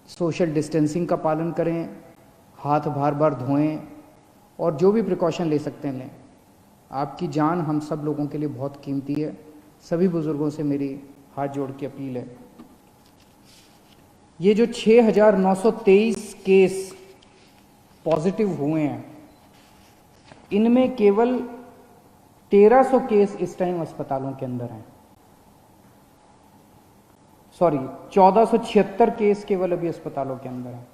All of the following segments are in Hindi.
सोशल डिस्टेंसिंग का पालन करें, हाथ बार बार धोएं और जो भी प्रिकॉशन ले सकते हैं लें। आपकी जान हम सब लोगों के लिए बहुत कीमती है। सभी बुजुर्गों से मेरी हाथ जोड़ के अपील है। ये जो 6,923 केस पॉजिटिव हुए हैं, इनमें केवल 1300 केस इस टाइम अस्पतालों के अंदर हैं। 1476 केस केवल अभी अस्पतालों के अंदर हैं।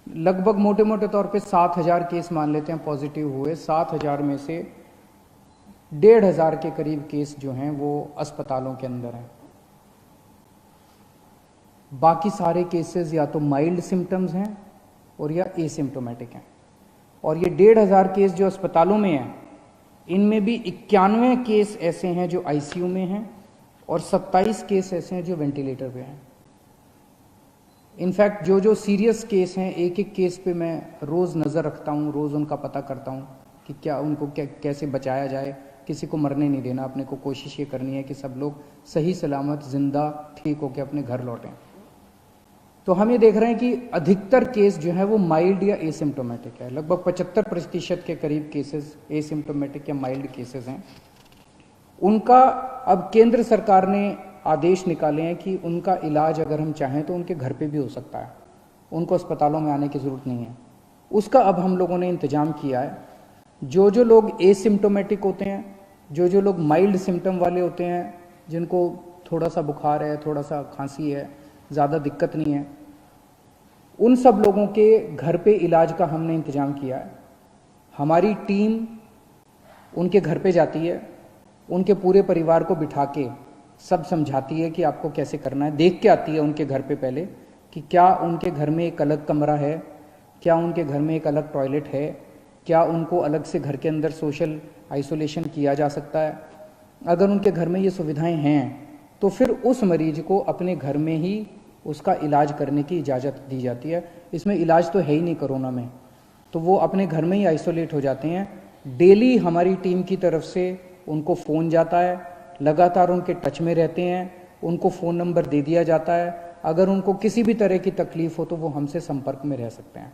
लगभग मोटे मोटे तौर पे 7,000 केस मान लेते हैं पॉजिटिव हुए। 7,000 में से 1,500 के करीब केस जो हैं वो अस्पतालों के अंदर हैं। बाकी सारे केसेस या तो माइल्ड सिम्टम्स हैं और या एसिम्टोमेटिक हैं। और ये 1,500 केस जो अस्पतालों में हैं, इनमें भी 91 केस ऐसे हैं जो आईसीयू में हैं और 27 केस ऐसे हैं जो वेंटिलेटर पे हैं। इनफैक्ट जो सीरियस केस हैं, एक एक केस पे मैं रोज़ नज़र रखता हूँ, रोज़ उनका पता करता हूँ कि क्या उनको कैसे बचाया जाए। किसी को मरने नहीं देना, अपने को कोशिश ये करनी है कि सब लोग सही सलामत जिंदा ठीक होकर अपने घर लौटें। तो हम ये देख रहे हैं कि अधिकतर केस जो है वो माइल्ड या एसिम्टोमेटिक है। लगभग 75% के करीब केसेस एसिम्टोमेटिक या माइल्ड केसेस हैं। उनका अब केंद्र सरकार ने आदेश निकाले हैं कि उनका इलाज अगर हम चाहें तो उनके घर पे भी हो सकता है, उनको अस्पतालों में आने की ज़रूरत नहीं है। उसका अब हम लोगों ने इंतजाम किया है। जो लोग एसिम्टोमेटिक होते हैं, जो लोग माइल्ड सिम्टम वाले होते हैं, जिनको थोड़ा सा बुखार है, थोड़ा सा खांसी है, ज़्यादा दिक्कत नहीं है, उन सब लोगों के घर पे इलाज का हमने इंतजाम किया है। हमारी टीम उनके घर पे जाती है, उनके पूरे परिवार को बिठा के सब समझाती है कि आपको कैसे करना है। देख के आती है उनके घर पे पहले कि क्या उनके घर में एक अलग कमरा है, क्या उनके घर में एक अलग टॉयलेट है, क्या उनको अलग से घर के अंदर सोशल आइसोलेशन किया जा सकता है। अगर उनके घर में ये सुविधाएं हैं तो फिर उस मरीज को अपने घर में ही उसका इलाज करने की इजाज़त दी जाती है। इसमें इलाज तो है ही नहीं कोरोना में, तो वो अपने घर में ही आइसोलेट हो जाते हैं। डेली हमारी टीम की तरफ से उनको फ़ोन जाता है, लगातार उनके टच में रहते हैं, उनको फ़ोन नंबर दे दिया जाता है। अगर उनको किसी भी तरह की तकलीफ़ हो तो वो हमसे संपर्क में रह सकते हैं।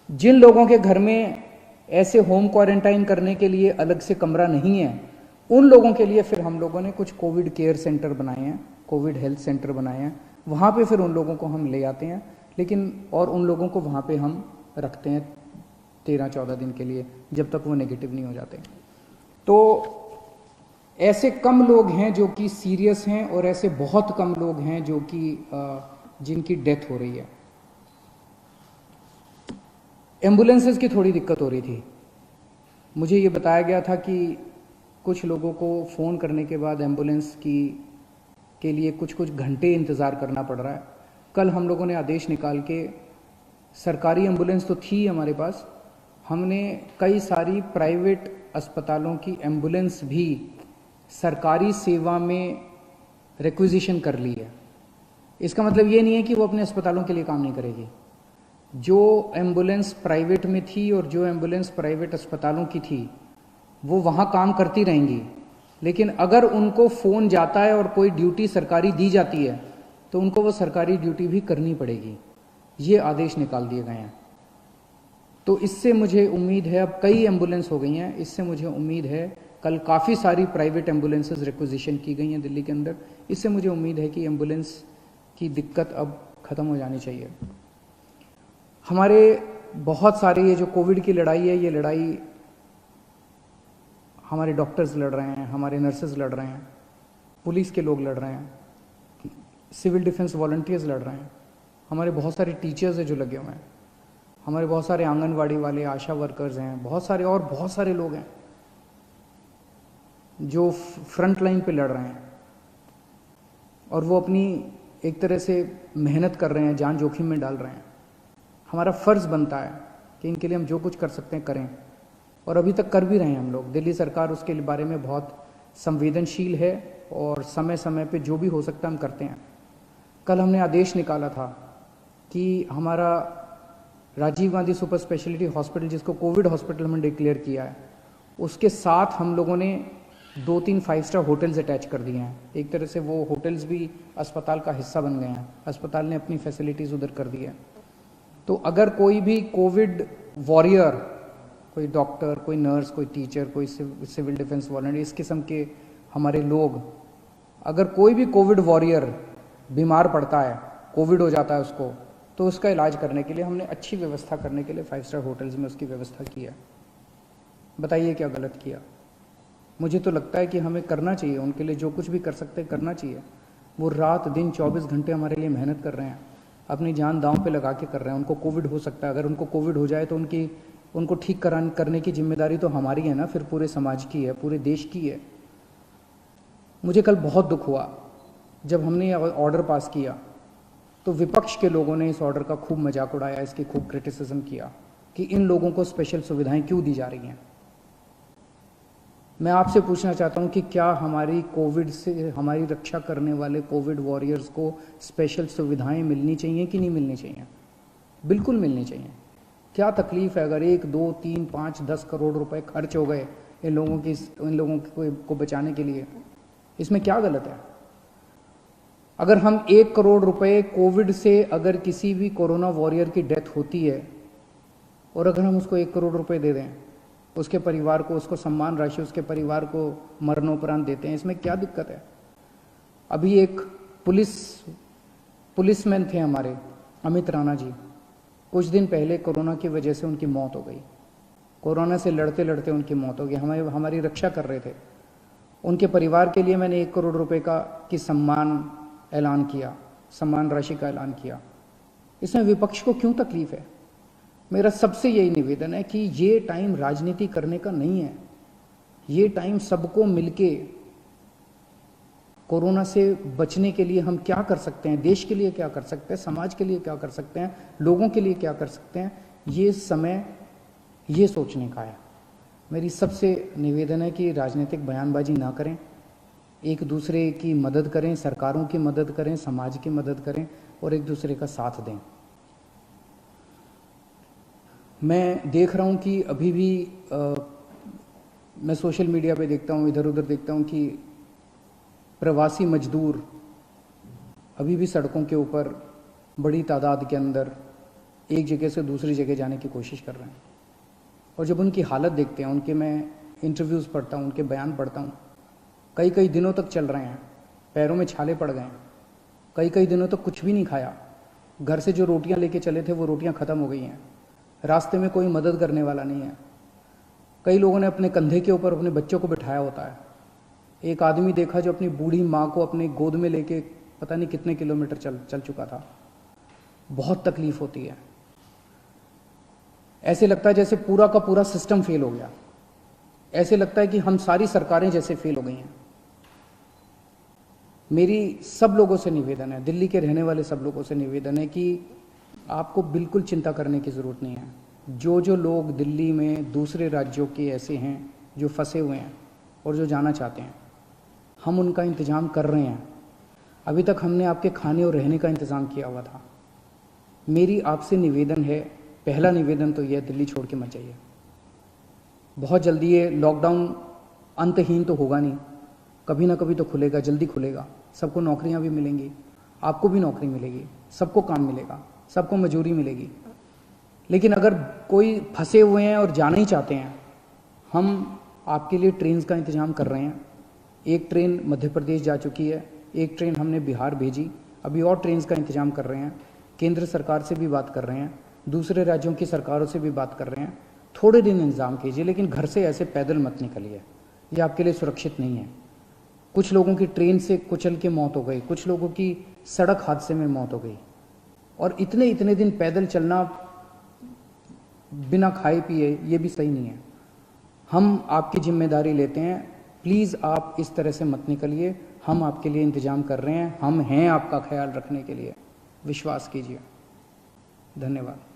जिन लोगों के घर में ऐसे होम क्वारंटाइन करने के लिए अलग से कमरा नहीं है, उन लोगों के लिए फिर हम लोगों ने कुछ कोविड केयर सेंटर बनाए हैं, कोविड हेल्थ सेंटर बनाए हैं। वहाँ पे फिर उन लोगों को हम ले आते हैं, लेकिन और उन लोगों को वहाँ पे हम रखते हैं 13-14 दिन के लिए, जब तक वो नेगेटिव नहीं हो जाते। तो ऐसे कम लोग हैं जो कि सीरियस हैं और ऐसे बहुत कम लोग हैं जो कि जिनकी डेथ हो रही है। एम्बुलेंसेस की थोड़ी दिक्कत हो रही थी। मुझे ये बताया गया था कि कुछ लोगों को फ़ोन करने के बाद एम्बुलेंस के लिए कुछ घंटे इंतज़ार करना पड़ रहा है। कल हम लोगों ने आदेश निकाल के, सरकारी एम्बुलेंस तो थी हमारे पास, हमने कई सारी प्राइवेट अस्पतालों की एम्बुलेंस भी सरकारी सेवा में रिक्विजिशन कर ली है। इसका मतलब ये नहीं है कि वो अपने अस्पतालों के लिए काम नहीं करेगी। जो एम्बुलेंस प्राइवेट में थी और जो एम्बुलेंस प्राइवेट अस्पतालों की थी, वो वहाँ काम करती रहेंगी, लेकिन अगर उनको फ़ोन जाता है और कोई ड्यूटी सरकारी दी जाती है तो उनको वो सरकारी ड्यूटी भी करनी पड़ेगी। ये आदेश निकाल दिए गए हैं। तो इससे मुझे उम्मीद है, अब कई एम्बुलेंस हो गई हैं, इससे मुझे उम्मीद है, कल काफ़ी सारी प्राइवेट एम्बुलेंसेस रिक्विजिशन की गई हैं दिल्ली के अंदर। इससे मुझे उम्मीद है कि एम्बुलेंस की दिक्कत अब ख़त्म हो जानी चाहिए। हमारे बहुत सारे ये जो कोविड की लड़ाई है, ये लड़ाई हमारे डॉक्टर्स लड़ रहे हैं, हमारे नर्सेज लड़ रहे हैं, पुलिस के लोग लड़ रहे हैं, सिविल डिफेंस वॉलंटियर्स लड़ रहे हैं, हमारे बहुत सारे टीचर्स हैं जो लगे हुए हैं, हमारे बहुत सारे आंगनवाड़ी वाले, आशा वर्कर्स हैं, बहुत सारे लोग हैं जो फ्रंट लाइन पे लड़ रहे हैं और वो अपनी एक तरह से मेहनत कर रहे हैं, जान जोखिम में डाल रहे हैं। हमारा फ़र्ज़ बनता है कि इनके लिए हम जो कुछ कर सकते हैं करें, और अभी तक कर भी रहे हैं हम लोग। दिल्ली सरकार उसके बारे में बहुत संवेदनशील है और समय समय पे जो भी हो सकता है हम करते हैं। कल हमने आदेश निकाला था कि हमारा Rajiv Gandhi super speciality hospital, जिसको कोविड हॉस्पिटल हमने डिक्लेयर किया है, उसके साथ हम लोगों ने 2-3 5 स्टार होटल्स अटैच कर दिए हैं। एक तरह से वो होटल्स भी अस्पताल का हिस्सा बन गए हैं, अस्पताल ने अपनी फैसिलिटीज़ उधर कर दी है। तो अगर कोई भी कोविड वॉरियर, कोई डॉक्टर, कोई नर्स, कोई टीचर, कोई सिविल डिफेंस वॉलंटियर, इस किस्म के हमारे लोग, अगर कोई भी कोविड वॉरियर बीमार पड़ता है, कोविड हो जाता है उसको, तो उसका इलाज करने के लिए हमने अच्छी व्यवस्था करने के लिए 5 स्टार होटल्स में उसकी व्यवस्था की है। बताइए क्या गलत किया? मुझे तो लगता है कि हमें करना चाहिए, उनके लिए जो कुछ भी कर सकते हैं करना चाहिए। वो रात दिन 24 घंटे हमारे लिए मेहनत कर रहे हैं, अपनी जान दांव पे लगा के कर रहे हैं। उनको कोविड हो सकता है, अगर उनको कोविड हो जाए तो उनको ठीक करने की जिम्मेदारी तो हमारी है ना, फिर पूरे समाज की है, पूरे देश की है। मुझे कल बहुत दुख हुआ जब हमने ये ऑर्डर पास किया तो विपक्ष के लोगों ने इस ऑर्डर का खूब मजाक उड़ाया, इसकी खूब क्रिटिसिज्म किया कि इन लोगों को स्पेशल सुविधाएं क्यों दी जा रही हैं। मैं आपसे पूछना चाहता हूं कि क्या हमारी कोविड से हमारी रक्षा करने वाले कोविड वॉरियर्स को स्पेशल सुविधाएं मिलनी चाहिए कि नहीं मिलनी चाहिए? बिल्कुल मिलनी चाहिए। क्या तकलीफ है अगर 1, 2, 3, 5, 10 करोड़ रुपए खर्च हो गए इन लोगों को बचाने के लिए? इसमें क्या गलत है? अगर हम 1 करोड़ रुपए कोविड से, अगर किसी भी कोरोना वॉरियर की डेथ होती है और अगर हम उसको 1 करोड़ रुपए दे दें उसके परिवार को, उसको सम्मान राशि उसके परिवार को मरणोपरांत देते हैं, इसमें क्या दिक्कत है? अभी एक पुलिसमैन थे हमारे, अमित राणा जी, कुछ दिन पहले कोरोना की वजह से उनकी मौत हो गई। कोरोना से लड़ते लड़ते उनकी मौत हो गई। हमारी रक्षा कर रहे थे। उनके परिवार के लिए मैंने 1 करोड़ रुपए की ऐलान किया, सम्मान राशि का ऐलान किया। इसमें विपक्ष को क्यों तकलीफ है? मेरा सबसे यही निवेदन है कि ये टाइम राजनीति करने का नहीं है। ये टाइम सबको मिलके कोरोना से बचने के लिए हम क्या कर सकते हैं, देश के लिए क्या कर सकते हैं, समाज के लिए क्या कर सकते हैं, लोगों के लिए क्या कर सकते हैं, ये समय ये सोचने का है। मेरी सबसे निवेदन है कि राजनीतिक बयानबाजी ना करें, एक दूसरे की मदद करें, सरकारों की मदद करें, समाज की मदद करें और एक दूसरे का साथ दें। मैं देख रहा हूं कि अभी भी मैं सोशल मीडिया पे देखता हूं, इधर उधर देखता हूं कि प्रवासी मजदूर अभी भी सड़कों के ऊपर बड़ी तादाद के अंदर एक जगह से दूसरी जगह जाने की कोशिश कर रहे हैं। और जब उनकी हालत देखते हैं, उनके मैं इंटरव्यूज़ पढ़ता हूं, उनके बयान पढ़ता हूं, कई दिनों तक चल रहे हैं, पैरों में छाले पड़ गए हैं, कई दिनों तक कुछ भी नहीं खाया, घर से जो रोटियां लेके चले थे वो रोटियां ख़त्म हो गई हैं, रास्ते में कोई मदद करने वाला नहीं है। कई लोगों ने अपने कंधे के ऊपर अपने बच्चों को बिठाया होता है। एक आदमी देखा जो अपनी बूढ़ी माँ को अपने गोद में लेके पता नहीं कितने किलोमीटर चल चुका था। बहुत तकलीफ होती है। ऐसे लगता है जैसे पूरा का पूरा सिस्टम फेल हो गया, ऐसे लगता है कि हम सारी सरकारें जैसे फेल हो गई हैं। मेरी सब लोगों से निवेदन है, दिल्ली के रहने वाले सब लोगों से निवेदन है कि आपको बिल्कुल चिंता करने की ज़रूरत नहीं है। जो लोग दिल्ली में दूसरे राज्यों के ऐसे हैं जो फंसे हुए हैं और जो जाना चाहते हैं, हम उनका इंतज़ाम कर रहे हैं। अभी तक हमने आपके खाने और रहने का इंतज़ाम किया हुआ था। मेरी आपसे निवेदन है, पहला निवेदन तो यह, दिल्ली छोड़ के मत जाइए। बहुत जल्दी ये लॉकडाउन अंतहीन तो होगा नहीं, कभी ना कभी तो खुलेगा, जल्दी खुलेगा, सबको नौकरियां भी मिलेंगी, आपको भी नौकरी मिलेगी, सबको काम मिलेगा, सबको मजदूरी मिलेगी। लेकिन अगर कोई फंसे हुए हैं और जाना ही चाहते हैं, हम आपके लिए ट्रेन का इंतज़ाम कर रहे हैं। एक ट्रेन मध्य प्रदेश जा चुकी है, एक ट्रेन हमने बिहार भेजी, अभी और ट्रेन का इंतज़ाम कर रहे हैं। केंद्र सरकार से भी बात कर रहे हैं, दूसरे राज्यों की सरकारों से भी बात कर रहे हैं। थोड़े दिन इंतज़ाम कीजिए, लेकिन घर से ऐसे पैदल मत निकलिए, ये आपके लिए सुरक्षित नहीं है। कुछ लोगों की ट्रेन से कुचल के मौत हो गई, कुछ लोगों की सड़क हादसे में मौत हो गई, और इतने दिन पैदल चलना बिना खाए पिए, ये भी सही नहीं है। हम आपकी जिम्मेदारी लेते हैं, प्लीज़ आप इस तरह से मत निकलिए। हम आपके लिए इंतज़ाम कर रहे हैं, हम हैं आपका ख्याल रखने के लिए, विश्वास कीजिए। धन्यवाद।